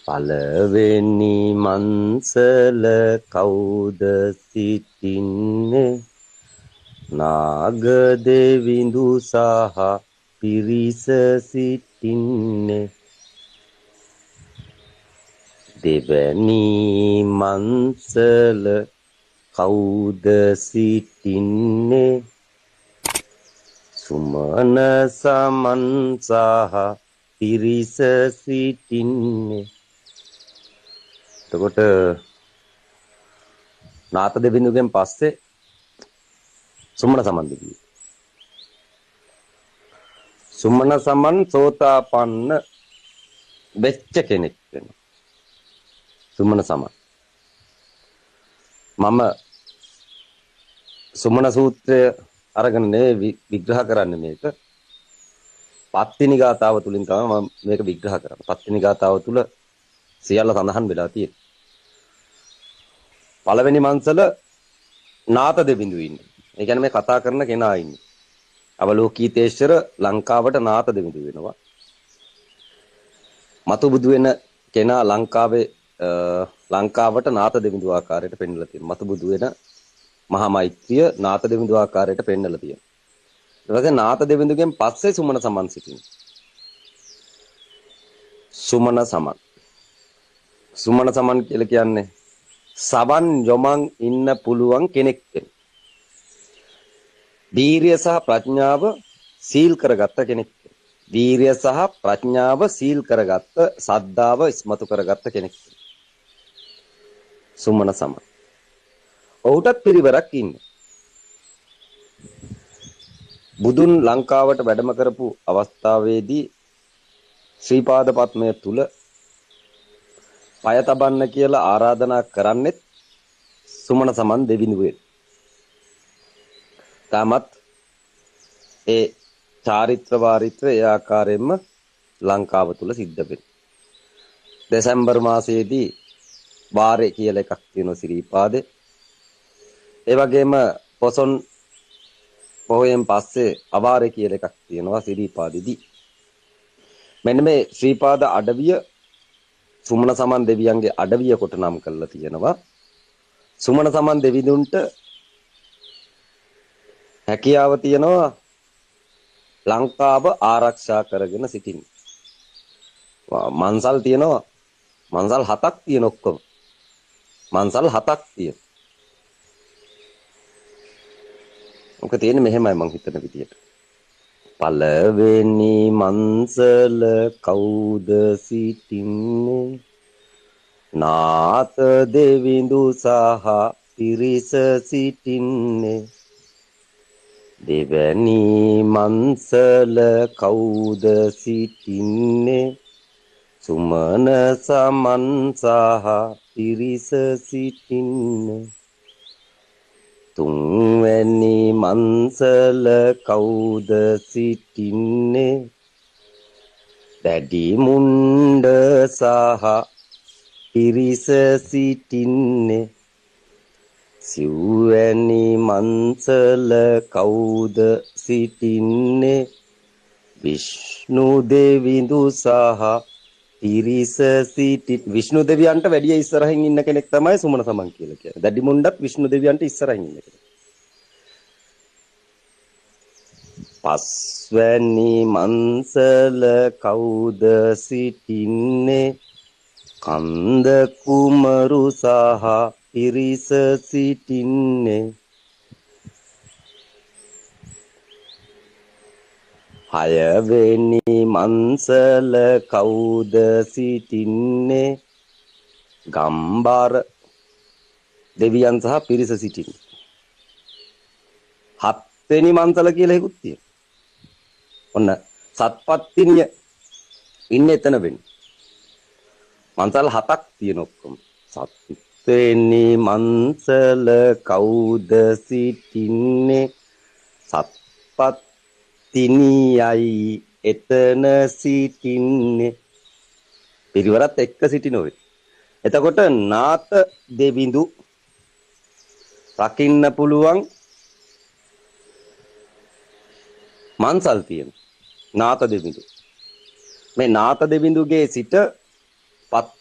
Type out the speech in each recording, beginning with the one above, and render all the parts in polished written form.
පළවෙනි මන්සල කවුද සිටින්නේ නාග දෙවිඳු සහ පිරිස සිටින්නේ දෙවැනි මන්සල කවුද සිටින්නේ සුමන සමන් සහ පිරිස සිටින්නේ එතකොට නාත දෙවිඳුගෙන් පස්සේ සුමන සමන් දෙවියෝ සුමන සමන් සෝතාපන්න වෙච්ච කෙනෙක් වෙනවා සුමන සමන් මම සුමන සූත්‍රය අරගෙන විග්‍රහ කරන්නේ මේක පත්තිනි ගාතාව තුලින් තමයි මම මේක විග්‍රහ කරන්නේ පත්තිනි ගාතාව තුල සියල්ල සඳහන් වෙලා තියෙනවා පළවෙනි මන්සල නාත දෙවිඳු ඉන්නේ ඒ කියන්නේ මේ කතා කරන කෙනා ඉන්නේ අවලෝකීතේශ්වර ලංකාවට නාත දෙවිඳු වෙනවා මතු බුදු වෙන කෙනා ලංකාවට නාත දෙවිඳු ආකාරයට පෙන්වලා තියෙනවා මතු බුදු වෙන මහා මෛත්‍රිය නාත දෙවිඳු ආකාරයට පෙන්වලා තියෙනවා ඊට පස්සේ නාත දෙවිඳුගෙන් පස්සේ සුමන සමන් සිටිනවා සුමන සමන් කියලා කියන්නේ සවන් යොමන් ඉන්න පුළුවන් කෙනෙක් වෙන. වීරිය සහ ප්‍රඥාව සීල් කරගත්ත කෙනෙක්. වීරිය සහ ප්‍රඥාව සීල් කරගත්ත සද්ධාව ඉස්මතු කරගත්ත කෙනෙක්. සුමන සමන්. ඔහුටත් පිරිවරක් ඉන්නේ. බුදුන් ලංකාවට වැඩම කරපු අවස්ථාවේදී ශ්‍රී පාද පත්මය තුල පය තබන්න කියලා ආරාධනා කරන්නෙත් සුමන සමන් දෙවිඳුවේ. තමත් ඒ චාරිත්‍ර වාරිත්‍ර ඒ ආකාරයෙන්ම ලංකාව තුල සිද්ධ වෙනවා. දෙසැම්බර් මාසයේදී වාරේ කියලා එකක් තියෙනවා ශ්‍රීපාදේ. ඒ වගේම පොසොන් පොහොයෙන් පස්සේ අවාරේ කියලා එකක් තියෙනවා ශ්‍රීපාදෙදී. මෙන්න මේ ශ්‍රීපාද අඩවිය සුමන සමන් දෙවියන්ගේ අඩවිය කොට නම් කරලා තියෙනවා. සුමන සමන් දෙවිඳුන්ට හැකියාව තියෙනවා ලංකාව ආරක්ෂා කරගෙන සිටින්න. මන්සල් තියෙනවා. මන්සල් 7ක් තියෙන ඔක්කොම. මන්සල් 7ක් තියෙන. ඔක තියෙන්නේ මෙහෙමයි මං හිතන විදියට. පළවෙනි මන්සල කවුද සිටින්නේ නාත දෙවිඳු සහ පිරිස සිටින්නේ දෙවැනි මන්සල කවුද සිටින්නේ සුමන සමන් සහ පිරිස සිටින්නේ තුන්වැනි මන්සල කවුද සිටින්නේ දැඩි මුණ්ඩ සහ පිරිස සිටින්නේ සිව්වැනි මන්සල කවුද සිටින්නේ විෂ්ණු දෙවිඳු සහ පිරිස විෂ්ණු දෙවියන්ට වැඩිය ඉස්සරහින් ඉන්න කෙනෙක් තමයි සුමන සමන් කියලා කියන්නේ. දැඩි මුණ්ඩත් විෂ්ණු දෙවියන්ට ඉස්සරහින් ඉන්න කෙනෙක්. පස්වැනි මන්සල කවුද සිටින්නේ කන්ද කුමරු සහ පිරිස සිටින්නේ හයවෙනි මන්සල කවුද සිටින්නේ ගම්බාර දෙවියන් සහ පිරිස සිටින්නේ හත්වෙනි මන්සල කියලා එකක් තියෙනවා. ඔන්න සත්පත්තිනිය ඉන්නේ එතන වෙන්නේ. මන්සල් 7ක් තියෙන ඔක්කොම. සත්වෙනි මන්සල කවුද සිටින්නේ සත්පත්තිනියයි එතන සිටින්නේ පිරිවරත් එක්ක සිටිනෝයි. එතකොට නාත දෙවිඳු රකින්න පුළුවන් මන්සල් තියෙන නාත දෙවිඳු. මේ නාත දෙවිඳුගේ සිට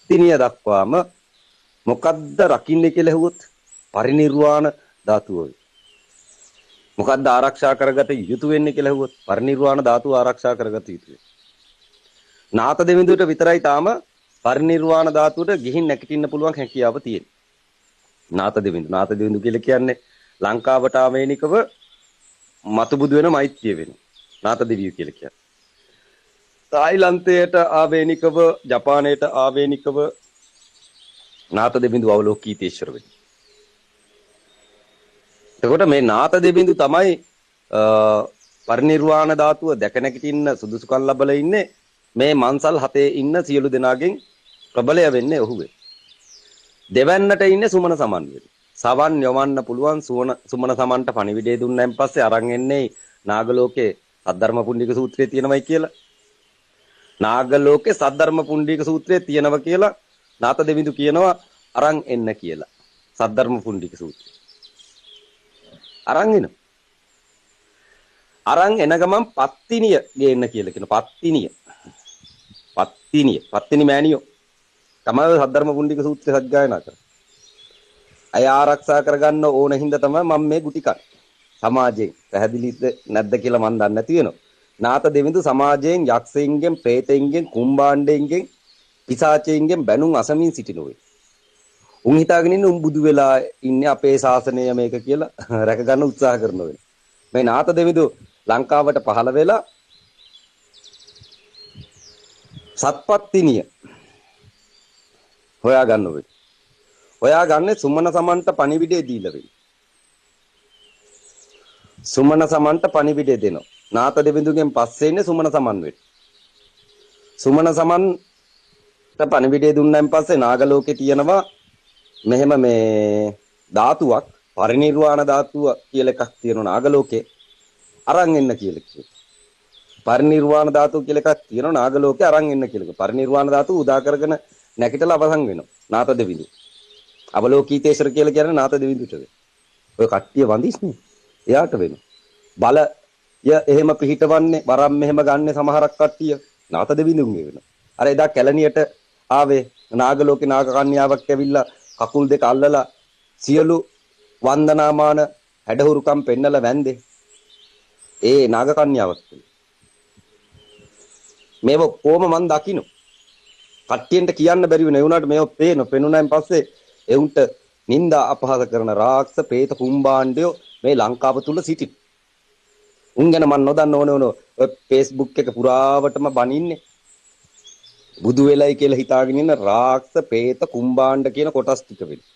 පත්තිනිය දක්වාම මොකද්ද රකින්නේ කියලා ඇහුවොත් පරිනිර්වාණ ධාතුව වේ. මොකද්ද ආරක්ෂා කරගත යුතු වෙන්නේ කියලා ඇහුවොත් පරිනිර්වාණ ධාතුව ආරක්ෂා කරගත යුතුයි. නාත දෙවිඳුට විතරයි තාම පරිනිර්වාණ ධාතුවට ගිහින් නැගිටින්න පුළුවන් හැකියාව තියෙන්නේ. නාත දෙවිඳු කියලා කියන්නේ ලංකාවට ආවේනිකව මතුබුදු වෙන මෛත්‍රිය වෙනවා. නාත දෙවියෝ කියලා කියන්නේ. තායිලන්තයට ආවේනිකව ජපානයට ආවේනිකව නාත දෙවිඳු අවලෝකීතේශ්වර වෙනවා. එතකොට මේ නාත දෙවිඳු තමයි පරිනිර්වාණ ධාතුව දැක නැගිටින්න සුදුසුකම් ලැබලා ඉන්නේ. මේ මන්සල් හතේ ඉන්න සියලු දෙනාගෙන් ප්‍රබලය වෙන්නේ ඔහු වේ. දෙවන්නට ඉන්නේ සුමන සමන් වෙයි. සවන් යවන්න පුළුවන් සුමන සමන්ට පණිවිඩය දුන්නාන් පස්සේ අරන් එන්නේ නාගලෝකේ සද්ධර්ම පුණ්ඩික සූත්‍රයේ තියෙනවයි කියලා. නාගලෝකේ සද්ධර්ම පුණ්ඩික සූත්‍රයේ තියෙනවා කියලා නාත දෙවිඳු කියනවා අරන් එන්න කියලා. සද්ධර්ම පුණ්ඩික සූත්‍රය. අරන් එන. අරන් එන ගමන් පත්තිනිය ගේන්න කියලා කියන පත්තිනිය. පත්තිනි මෑණියෝ තමයි සද්ධර්ම පුණ්ඩික සූත්‍රය සජ්ජායනා කරන්නේ. අය ආරක්ෂා කරගන්න ඕන හින්දා තමයි මම මේ ගුටි කන්නේ. සමාජයෙන් පැහැදිලිද නැද්ද කියලා මම දන්නේ නැති වෙනවා. නාත දෙවිඳු සමාජයෙන් යක්ෂයින්ගෙන්, പ്രേතයින්ගෙන්, කුම්බාණ්ඩයින්ගෙන්, පිසාචයින්ගෙන් බැනුම් අසමින් සිටිනෝවේ. උන් හිතාගෙන ඉන්නේ උන් බුදු වෙලා ඉන්නේ අපේ ශාසනය මේක කියලා රැක ගන්න උත්සාහ කරනවා වෙන. මේ නාත දෙවිඳු ලංකාවට පහළ වෙලා සත්පත්තිනිය හොයා ගන්න වෙයි. හොයාගන්නේ සුමන සමන්ට පණිවිඩය දීලා වෙයි. සුමන සමන්ට පණිවිඩය දෙනවා. නාත දෙවිඳුගෙන් පස්සේ ඉන්නේ සුමන සමන් වෙයි. සුමන සමන්ට පණිවිඩය දුන්නාන් පස්සේ නාගලෝකේ තියෙනවා මෙහෙම මේ ධාතුවක් පරිනිර්වාණ ධාතුව කියලා එකක් තියෙනවා නාගලෝකේ අරන් එන්න කියලා කියනවා. පරිනිර්වාණ ධාතුව කියලා එකක් තියෙනවා නාගලෝකේ අරන් එන්න කියලා. පරිනිර්වාණ ධාතුව උදා කරගෙන නැකිටලා අවසන් වෙනවා. නාත දෙවිඳු. අවලෝකීතේශ්වර කියලා කියන්නේ නාත දෙවිඳුට වේ. ඔය කට්ටිය වඳිස්නේ. එයාට වෙනවා. බලය එහෙම පිහිටවන්නේ වරම් මෙහෙම ගන්න සමහරක් කට්ටිය නාත දෙවිඳුන්ගේ වෙනවා. අර එදා කැලණියට ආවේ නාගලෝකේ නාග කන්‍යාවක් ඇවිල්ලා කකුල් දෙක අල්ලලා සියලු වන්දනාමාන හැඩහුරුකම් පෙන්නලා වැන්දේ. ඒ නාග කන්‍යාවක්. මේව කොහොම මන් දකින්න. කට්ටියන්ට කියන්න බැරි වෙන ඒ උනාට මේව පේනුනාන් පස්සේ එවුන්ට නිന്ദා අපහාස කරන රාක්ෂ പ്രേත කුම්බාණ්ඩයෝ මේ ලංකාව තුල සිටින. උන් ගැන මන් නොදන්න ඕන ඔය Facebook එක පුරාවටම බනින්නේ. බුදු වෙලයි කියලා හිතාගෙන ඉන්න රාක්ෂ പ്രേත කුම්බාණ්ඩ කියන කොටස් ටික වෙන්නේ.